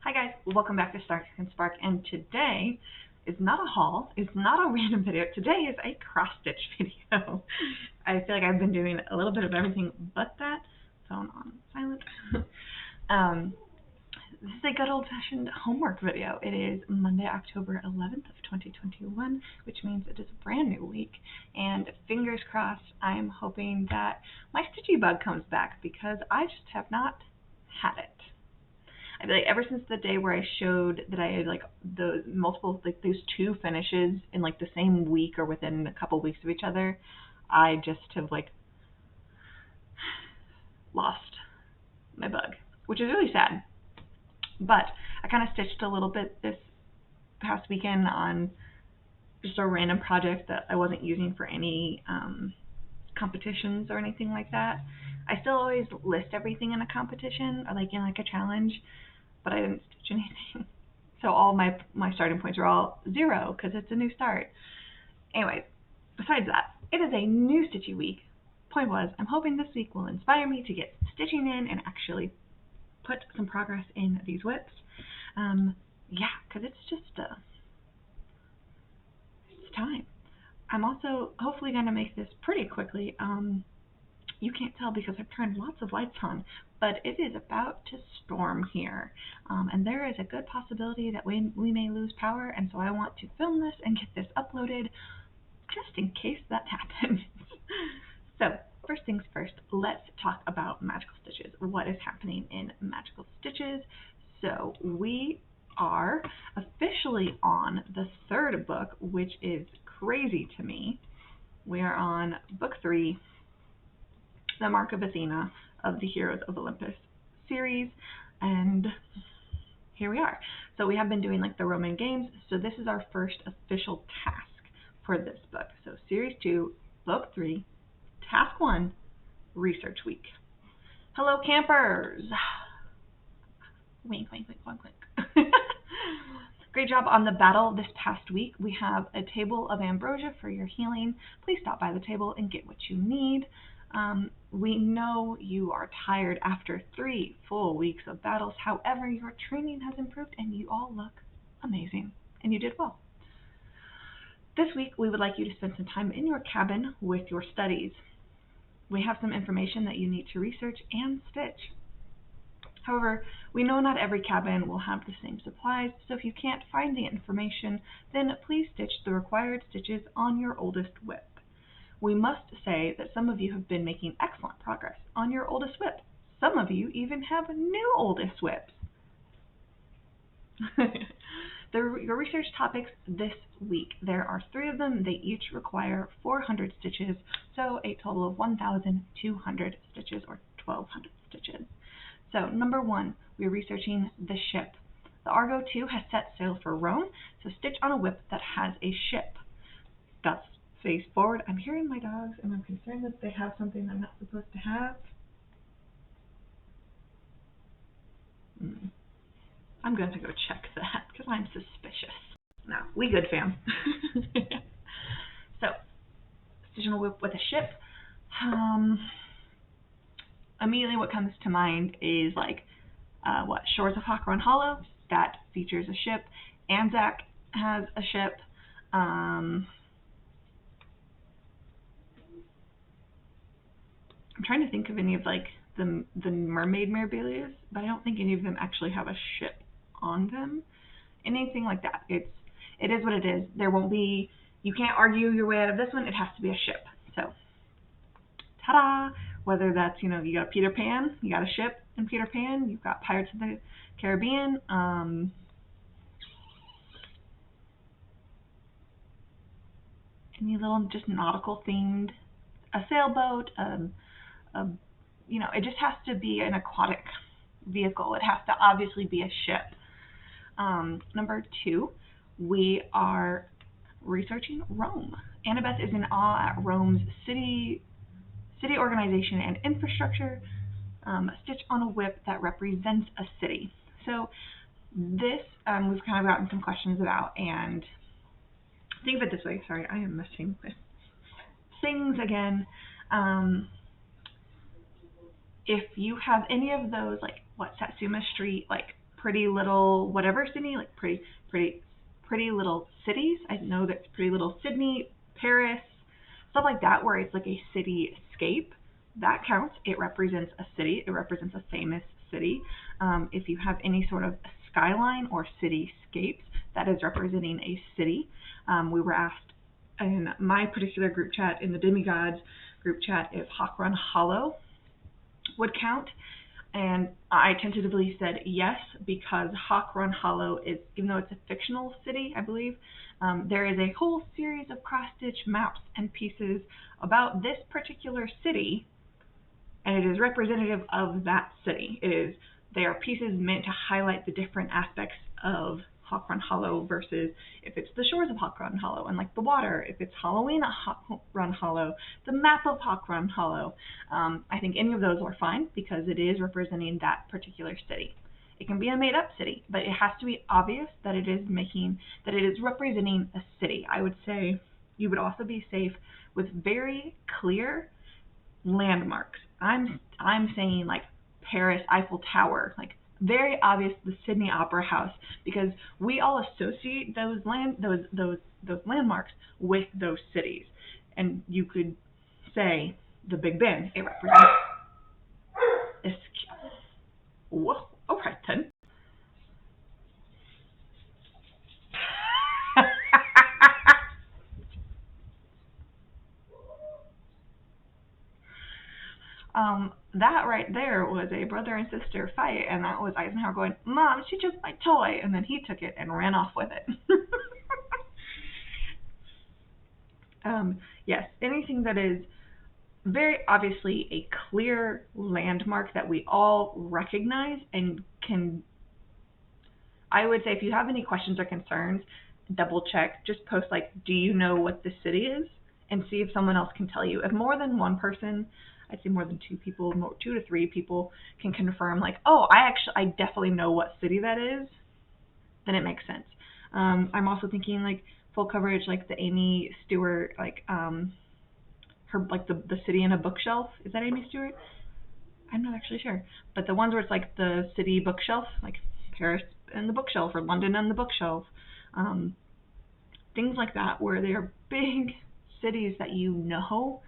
Hi guys, welcome back to Spark and Spark, and today is not a haul, it's not a random video, today is a cross stitch video. I feel like I've been doing a little bit of everything but that. Phone on silent. This is a good old-fashioned homework video. It is Monday, October 11th of 2021, which means it is a brand new week, and fingers crossed, I'm hoping that my stitchy bug comes back because I just have not had it. I feel like ever since the day where I showed that I had like the multiple, like those two finishes in like the same week or within a couple weeks of each other, I just have like lost my bug, which is really sad. But I kind of stitched a little bit this past weekend on just a random project that I wasn't using for any competitions or anything like that. I still always list everything in a competition or like in like a challenge, but I didn't stitch anything. So all my starting points are all 0 because it's a new start. Anyway, besides that, it is a new stitchy week. Point was, I'm hoping this week will inspire me to get stitching in and actually put some progress in these whips. Yeah, because it's just it's time. I'm also hopefully going to make this pretty quickly. You can't tell because I've turned lots of lights on, but it is about to storm here, and there is a good possibility that we may lose power, and so I want to film this and get this uploaded just in case that happens. So first things first, let's talk about magical stitches. What is happening in magical stitches? So we are officially on the 3rd book, which is crazy to me. We are on book 3, The Mark of Athena of the Heroes of Olympus series, and here we are. So we have been doing like the Roman games, so this is our first official task for this book. So series 2, book 3, task 1, research week. Hello campers! Wink, wink, wink, wink, wink. Great job on the battle this past week. We have a table of ambrosia for your healing. Please stop by the table and get what you need. We know you are tired after 3 full weeks of battles. However, your training has improved and you all look amazing, and you did well. This week, we would like you to spend some time in your cabin with your studies. We have some information that you need to research and stitch. However, we know not every cabin will have the same supplies, so if you can't find the information, then please stitch the required stitches on your oldest whip. We must say that some of you have been making excellent progress on your oldest whip. Some of you even have new oldest whips. Your research topics this week, there are 3 of them. They each require 400 stitches, so a total of 1,200 stitches or 1,200 stitches. So number 1, we're researching the ship. The Argo 2 has set sail for Rome, so stitch on a whip that has a ship. That's face forward. I'm hearing my dogs and I'm concerned that they have something I'm not supposed to have. I'm going to go check that because I'm suspicious. No, we good, fam. So, stitch on a whip with a ship. Immediately what comes to mind is like Shores of Hawkrun Hollow, that features a ship. Anzac has a ship. I'm trying to think of any of like the mermaid memorials, but I don't think any of them actually have a ship on them. Anything like that. It is what it is. There won't be, you can't argue your way out of this one. It has to be a ship. So, ta-da! Whether that's, you got Peter Pan, you got a ship in Peter Pan, you've got Pirates of the Caribbean, any little just nautical themed, a sailboat, it just has to be an aquatic vehicle. It has to obviously be a ship. Number 2, we are researching Rome. Annabeth is in awe at Rome's city organization and infrastructure. Stitch on a whip that represents a city. So this we've kind of gotten some questions about, and think of it this way. Sorry, I am messing with things again. If you have any of those, like Satsuma Street, like Pretty Little whatever city, like pretty little cities. I know that's Pretty Little Sydney, Paris, stuff like that, where it's like a cityscape. That counts. It represents a city. It represents a famous city. If you have any sort of skyline or cityscapes, that is representing a city. We were asked in my particular group chat, in the Demigods group chat, if Hawk Run Hollow would count. And I tentatively said yes, because Hawk Run Hollow is, even though it's a fictional city, I believe, there is a whole series of cross-stitch maps and pieces about this particular city, and it is representative of that city. They are pieces meant to highlight the different aspects of Hawk Run Hollow versus if it's the shores of Hawk Run Hollow and like the water, if it's Halloween at Hawk Run Hollow, the map of Hawk Run Hollow. I think any of those are fine because it is representing that particular city. It can be a made-up city, but it has to be obvious that it is representing a city. I would say you would also be safe with very clear landmarks. I'm saying like Paris Eiffel Tower, like very obvious, the Sydney Opera House, because we all associate those landmarks with those cities. And you could say the Big Ben, it represents. Whoa, all right then. That right there was a brother and sister fight, and that was Eisenhower going, "Mom, she took my toy," and then he took it and ran off with it. Yes, anything that is very obviously a clear landmark that we all recognize and can. I would say if you have any questions or concerns, double check. Just post like, "Do you know what this city is?" and see if someone else can tell you. If more than one person, I'd say more than 2 people, 2 to 3 people can confirm like, "Oh, I definitely know what city that is," then it makes sense. I'm also thinking like full coverage, like the Amy Stewart, like her like the city in a bookshelf. Is that Amy Stewart? I'm not actually sure, but the ones where it's like the city bookshelf, like Paris and the bookshelf or London and the bookshelf, things like that, where they are big cities that you know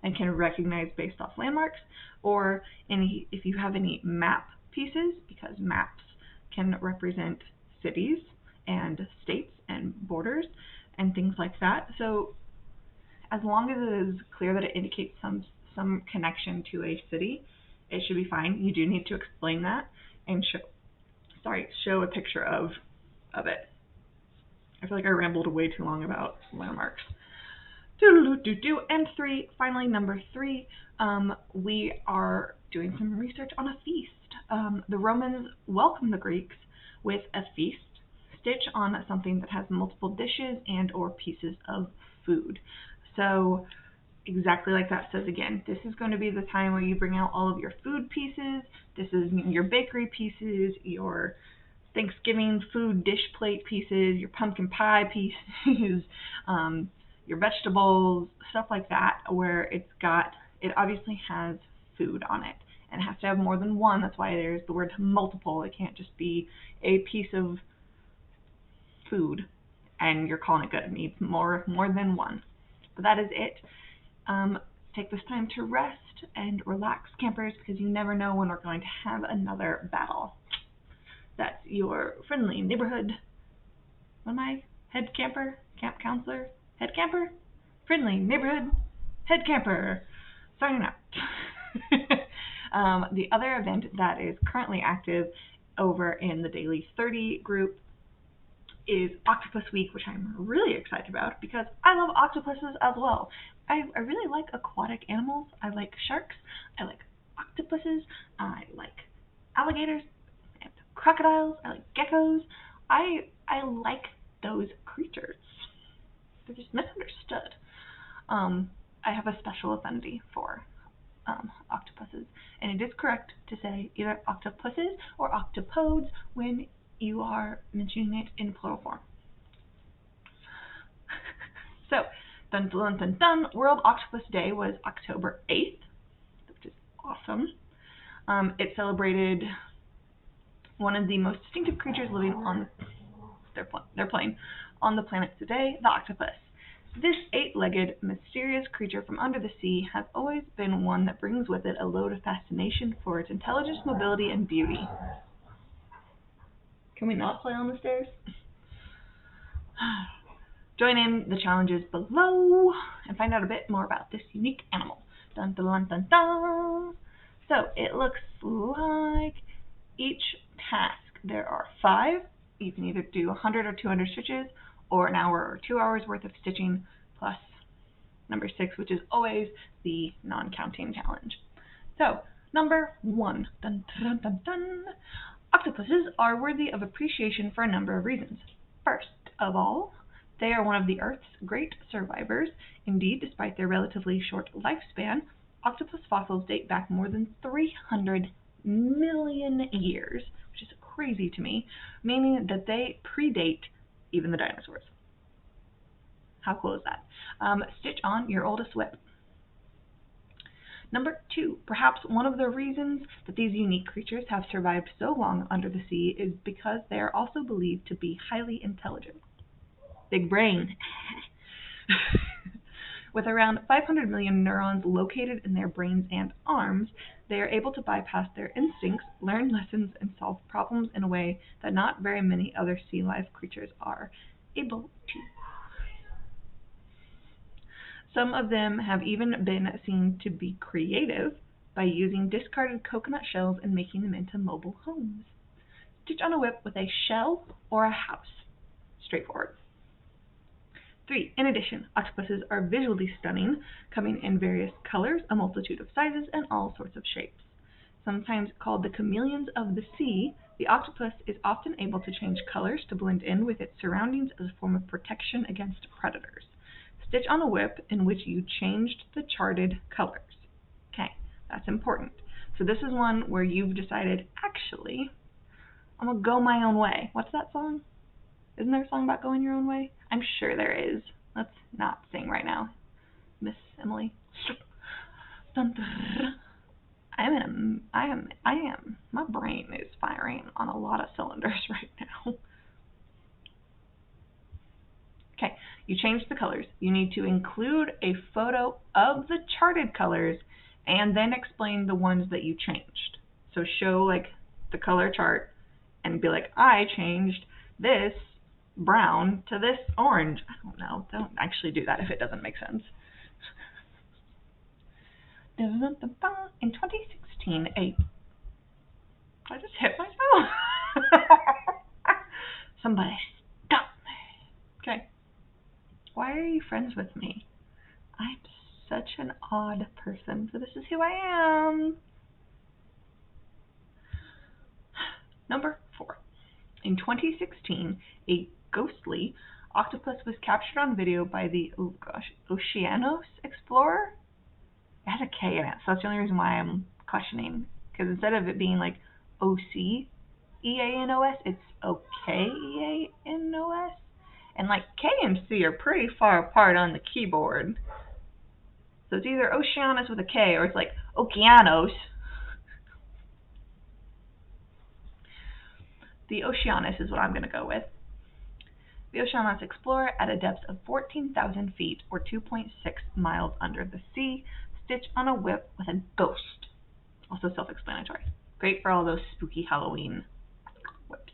and can recognize based off landmarks, or if you have any map pieces, because maps can represent cities and states and borders and things like that. So as long as it is clear that it indicates some connection to a city, it should be fine. You do need to explain that and show a picture of it. I feel like I rambled way too long about landmarks. And finally, number 3, we are doing some research on a feast. The Romans welcomed the Greeks with a feast, stitch on something that has multiple dishes and or pieces of food. So exactly like that says again, this is going to be the time where you bring out all of your food pieces. This is your bakery pieces, your Thanksgiving food dish plate pieces, your pumpkin pie pieces, your vegetables, stuff like that, where it obviously has food on it, and it has to have more than one. That's why there's the word multiple. It can't just be a piece of food and you're calling it good. It needs more than one. But that is it. Take this time to rest and relax, campers, because you never know when we're going to have another battle. That's your friendly neighborhood. What am I? Head camper? Camp counselor? Head camper? Friendly neighborhood head camper. Signing out. The other event that is currently active over in the Daily 30 group is Octopus Week, which I'm really excited about because I love octopuses as well. I really like aquatic animals. I like sharks. I like octopuses. I like alligators and crocodiles. I like geckos. I like those creatures. They're just misunderstood. I have a special affinity for octopuses, and it is correct to say either octopuses or octopodes when you are mentioning it in plural form. So, dun dun dun dun, World Octopus Day was October 8th, which is awesome. It celebrated One of the most distinctive creatures living on their plane on the planet today, the octopus. This eight-legged, mysterious creature from under the sea has always been one that brings with it a load of fascination for its intelligence, mobility, and beauty. Can we not play on the stairs? Join in the challenges below and find out a bit more about this unique animal. Dun dun dun dun dun. So it looks like each task there are 5. You can either do 100 or 200 stitches, or an hour or 2 hours worth of stitching, plus number 6, which is always the non-counting challenge. So number 1, dun dun dun dun. Octopuses are worthy of appreciation for a number of reasons. First of all, they are one of the Earth's great survivors. Indeed, despite their relatively short lifespan, octopus fossils date back more than 300 million years, which is crazy to me, meaning that they predate even the dinosaurs. How cool is that? Stitch on your oldest whip. Number 2, perhaps one of the reasons that these unique creatures have survived so long under the sea is because they are also believed to be highly intelligent. Big brain. With around 500 million neurons located in their brains and arms, they are able to bypass their instincts, learn lessons, and solve problems in a way that not very many other sea life creatures are able to. Some of them have even been seen to be creative by using discarded coconut shells and making them into mobile homes. Stitch on a whip with a shell or a house. Straightforward. 3. In addition, octopuses are visually stunning, coming in various colors, a multitude of sizes, and all sorts of shapes. Sometimes called the chameleons of the sea, the octopus is often able to change colors to blend in with its surroundings as a form of protection against predators. Stitch on a whip in which you changed the charted colors. Okay, that's important. So this is one where you've decided, actually, I'm going to go my own way. What's that song? Isn't there a song about going your own way? I'm sure there is. Let's not sing right now, Miss Emily. I am. My brain is firing on a lot of cylinders right now. Okay, you changed the colors. You need to include a photo of the charted colors and then explain the ones that you changed. So show like the color chart and be like, I changed this brown to this orange. I don't know. Don't actually do that if it doesn't make sense. In 2016, I just hit myself. Somebody stop me. Okay. Why are you friends with me? I'm such an odd person, so this is who I am. Number 4. In 2016, a ghostly octopus was captured on video by the Oceanos Explorer. It has a K in it, so that's the only reason why I'm questioning. Because instead of it being like OCEANOS, it's OKEANOS. And like K and C are pretty far apart on the keyboard. So it's either Oceanus with a K or it's like Okeanos. The Oceanus is what I'm going to go with. The Oceanos Explorer, at a depth of 14,000 feet or 2.6 miles under the sea, stitch on a whip with a ghost. Also self-explanatory. Great for all those spooky Halloween whips.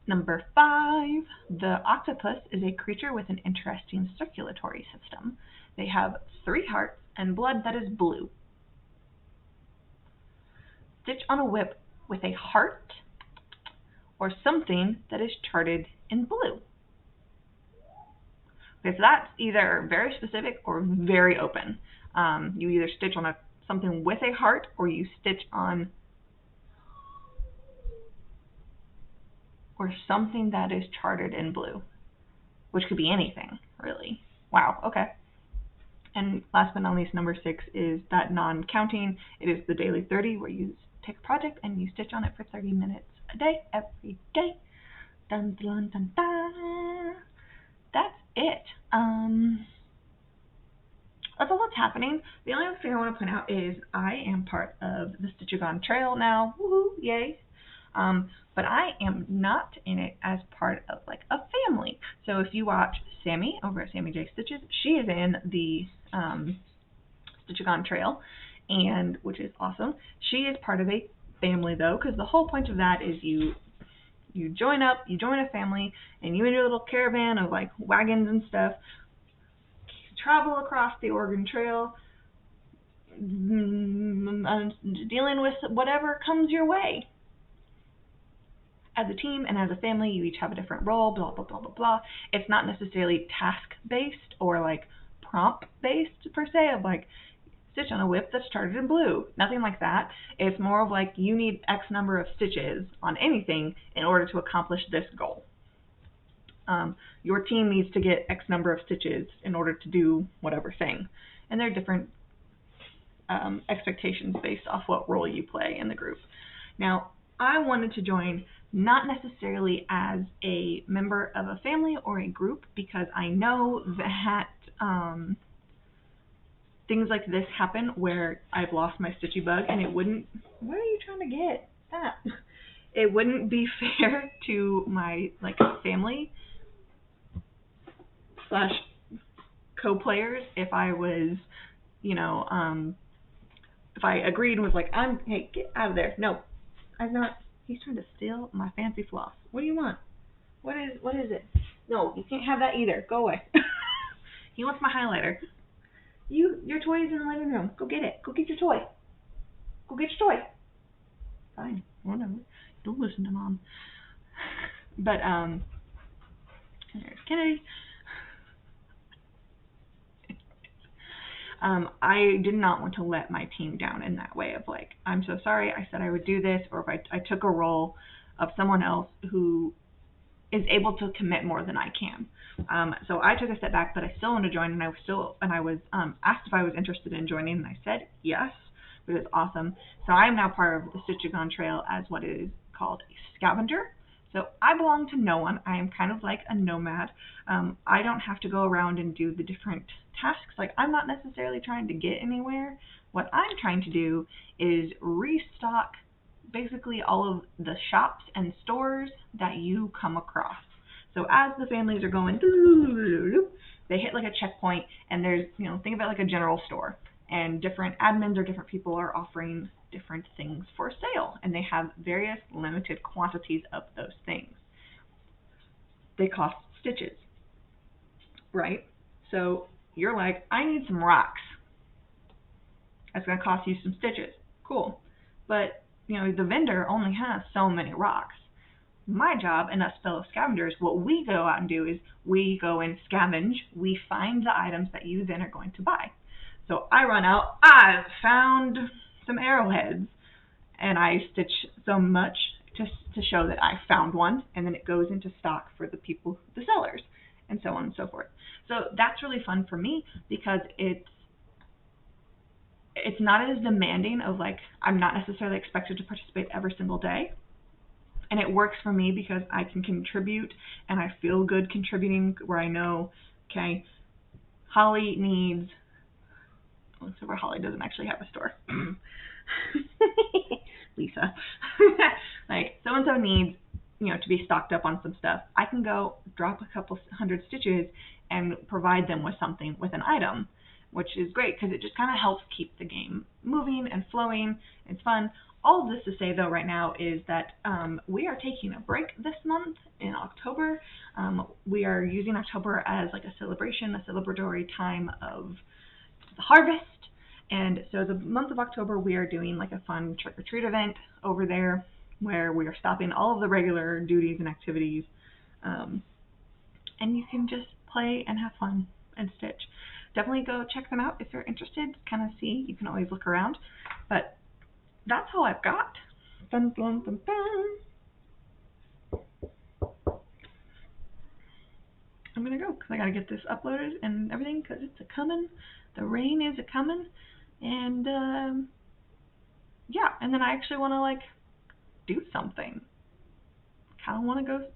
Number 5. The octopus is a creature with an interesting circulatory system. They have 3 hearts and blood that is blue. Stitch on a whip with a heart or something that is charted in blue. Okay, so that's either very specific or very open. You either stitch on something with a heart or you stitch on or something that is charted in blue, which could be anything, really. Wow, okay. And last but not least, number 6 is that non-counting. It is the daily 30, where you take a project and you stitch on it for 30 minutes a day, every day. Dun, dun, dun, dun. That's it. That's all that's happening. The only other thing I want to point out is I am part of the Stitchagon Trail now. Woohoo, yay. But I am not in it as part of like a family. So if you watch Sammy over at Sammy J Stitches, she is in the Stitchagon Trail, and which is awesome. She is part of a family though, because the whole point of that is you join up, you join a family, and you and your little caravan of like wagons and stuff travel across the Oregon Trail, dealing with whatever comes your way. As a team and as a family, you each have a different role, blah, blah, blah, blah, blah. It's not necessarily task-based or like prompt-based per se of like, stitch on a whip that's charted in blue. Nothing like that. It's more of like, you need X number of stitches on anything in order to accomplish this goal. Your team needs to get X number of stitches in order to do whatever thing. And there are different expectations based off what role you play in the group. Now, I wanted to join not necessarily as a member of a family or a group, because I know that things like this happen where I've lost my stitchy bug, and it wouldn't, what are you trying to get? Stop. It wouldn't be fair to my like family / co-players if I was, if I agreed and was like, hey, get out of there. No, I'm not. He's trying to steal my fancy floss. What do you want? What is it? No, you can't have that either. Go away. He wants my highlighter. Your toy is in the living room. Go get it. Go get your toy. Go get your toy. Fine, whatever. Don't listen to Mom. But there's Kennedy. I did not want to let my team down in that way of like, I'm so sorry, I said I would do this, or if I took a role of someone else who is able to commit more than I can. So I took a step back, but I still wanted to join, and I was asked if I was interested in joining, and I said yes, which is awesome. So I am now part of the Stitchagon Trail as what is called a scavenger. So I belong to no one. I am kind of like a nomad. I don't have to go around and do the different tasks. Like, I'm not necessarily trying to get anywhere. What I'm trying to do is restock basically all of the shops and stores that you come across. So as the families are going, they hit like a checkpoint, and there's, think of it like a general store, and different admins or different people are offering different things for sale, and they have various limited quantities of those things. They cost stitches, right? So you're like, I need some rocks. That's going to cost you some stitches. Cool. But, the vendor only has so many rocks. My job and us fellow scavengers, what we go out and do is we go and scavenge. We find the items that you then are going to buy. So I run out, I've found some arrowheads, and I stitch so much to show that I found one, and then it goes into stock for the people, the sellers, and so on and so forth. So that's really fun for me, because it's not as demanding of like, I'm not necessarily expected to participate every single day. And it works for me because I can contribute, and I feel good contributing, where I know, okay, Holly needs, so where Holly doesn't actually have a store. Lisa. Like, so-and-so needs, to be stocked up on some stuff. I can go drop a couple hundred stitches and provide them with something, with an item, which is great because it just kind of helps keep the game moving and flowing. It's fun. All of this to say, though, right now is that we are taking a break this month in October. We are using October as like a celebration, a celebratory time of the harvest. And so the month of October, we are doing like a fun trick-or-treat event over there where we are stopping all of the regular duties and activities. And you can just play and have fun and stitch. Definitely go check them out if you're interested. Kind of see. You can always look around. But that's all I've got. Dun, dun, dun, dun. I'm going to go because I got to get this uploaded and everything because it's a-coming. The rain is a-coming. And, yeah. And then I actually want to, like, do something. Kind of want to go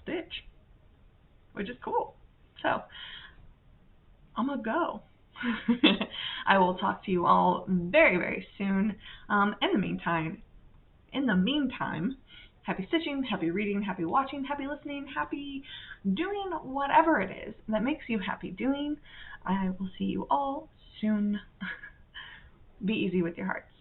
stitch, which is cool. So, I'm going to go. I will talk to you all very, very soon. In the meantime, Happy stitching, happy reading, happy watching, happy listening, happy doing whatever it is that makes you happy doing. I will see you all soon. Be easy with your hearts.